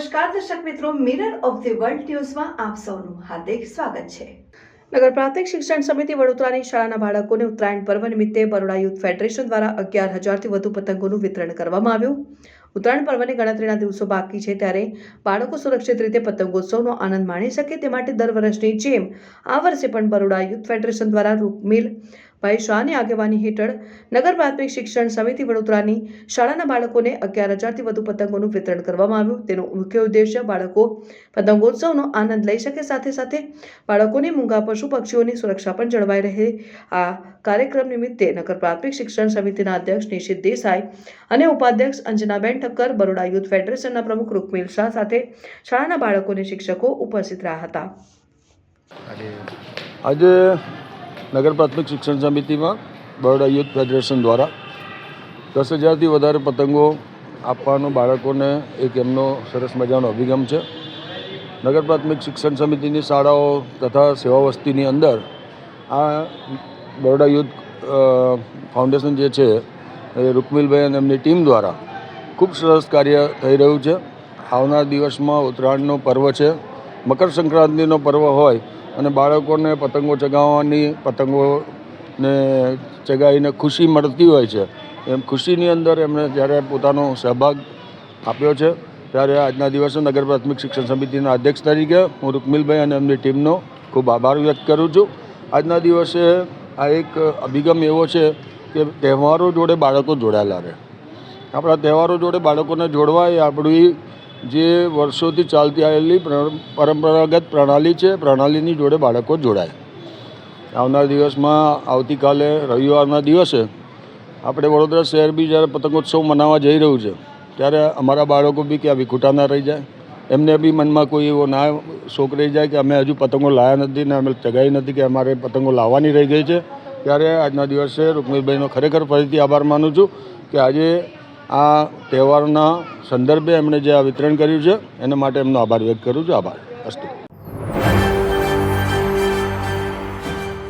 નમસ્કાર દર્શક મિત્રો, મિરર ઓફ ધી વર્લ્ડ ન્યૂઝમાં આપ સૌનું હાર્દિક સ્વાગત છે। નગર પ્રાથમિક શિક્ષણ સમિતિ વડોદરાની શાળાના બાળકોને ઉત્તરાયણ પર્વ નિમિત્તે બરોડા યુથ ફેડરેશન દ્વારા 11,000થી વધુ પતંગોનું વિતરણ કરવામાં આવ્યું। ઉત્તરાયણ પર્વની ગણતરીના દિવસો બાકી છે ત્યારે બાળકો સુરક્ષિત રીતે પતંગોત્સવનો આનંદ માણી શકે તે માટે દર વર્ષની જેમ આ વર્ષે પણ બરોડા યુથ ફેડરેશન દ્વારા રૂકમિલ ભાઈ શાહની આગેવાની હેઠળ નગર પ્રાથમિક શિક્ષણ સમિતિ વડોદરાની શાળાના બાળકોને 11,000થી વધુ પતંગોનું વિતરણ કરવામાં આવ્યું। તેનો મુખ્ય ઉદ્દેશ્ય બાળકો પતંગોત્સવનો આનંદ લઈ શકે, સાથે સાથે બાળકોની મૂંગા પશુ પક્ષીઓની સુરક્ષા પણ જળવાઈ રહે। આ કાર્યક્રમ નિમિત્તે નગર પ્રાથમિક શિક્ષણ સમિતિના અધ્યક્ષ નિશિત દેસાઈ અને ઉપાધ્યક્ષ અંજનાબેન ઠક્કર, બરોડા યુથ ફેડરેશનના પ્રમુખ રૂકમિલ શાહ સાથે શાળાના બાળકો અને શિક્ષકો ઉપસ્થિત રહ્યા હતા। આજે નગર પ્રાથમિક શિક્ષણ સમિતિમાં બરોડા યુથ ફેડરેશન દ્વારા 10,000થી વધારે પતંગો આપવાનો બાળકોને એક એમનો સરસ મજાનો અભિગમ છે। નગર પ્રાથમિક શિક્ષણ સમિતિની શાળાઓ તથા સેવા વસ્તીની અંદર આ બરોડા યુથ ફાઉન્ડેશન જે છે એ રૂકમિલભાઈ અને એમની ટીમ દ્વારા ખૂબ સરસ કાર્ય થઈ રહ્યું છે। આવનાર દિવસમાં ઉત્તરાયણનો પર્વ છે, મકર સંક્રાંતિનો પર્વ હોય અને બાળકોને પતંગો ચગાવવાની, પતંગોને ચગાવીને ખુશી મળતી હોય છે, એમ ખુશીની અંદર એમણે જ્યારે પોતાનો સહભાગ આપ્યો છે ત્યારે આજના દિવસે નગર પ્રાથમિક શિક્ષણ સમિતિના અધ્યક્ષ તરીકે હું રૂકમિલભાઈ અને એમની ટીમનો ખૂબ આભાર વ્યક્ત કરું છું। આજના દિવસે આ એક અભિગમ એવો છે કે તહેવારો જોડે બાળકો જોડાયેલા રહે। આપણા તહેવારો જોડે બાળકોને જોડવા એ આપણી જે વર્ષોથી ચાલતી આવેલી પરંપરાગત પ્રણાલી છે, પ્રણાલીની જોડે બાળકો જોડાય। આવનાર દિવસમાં આવતીકાલે રવિવારના દિવસે આપણે વડોદરા શહેર બી જ્યારે પતંગોત્સવ મનાવવા જઈ રહ્યું છે ત્યારે અમારા બાળકો બી ક્યાં વિખૂટા ના રહી જાય, એમને બી મનમાં કોઈ એવો ના શોખ રહી જાય કે અમે હજુ પતંગો લાવ્યા નથી ને અમે ચગાવી નથી કે અમારે પતંગો લાવવાની રહી ગઈ છે। ત્યારે આજના દિવસે રૂકમિલભાઈનો ખરેખર ફરીથી આભાર માનું છું કે આજે આ તહેવારના સંદર્ભે એમણે જે આ વિતરણ કર્યું છે એના માટે એમનો આભાર વ્યક્ત કરું છું। આભાર અસ્તુ।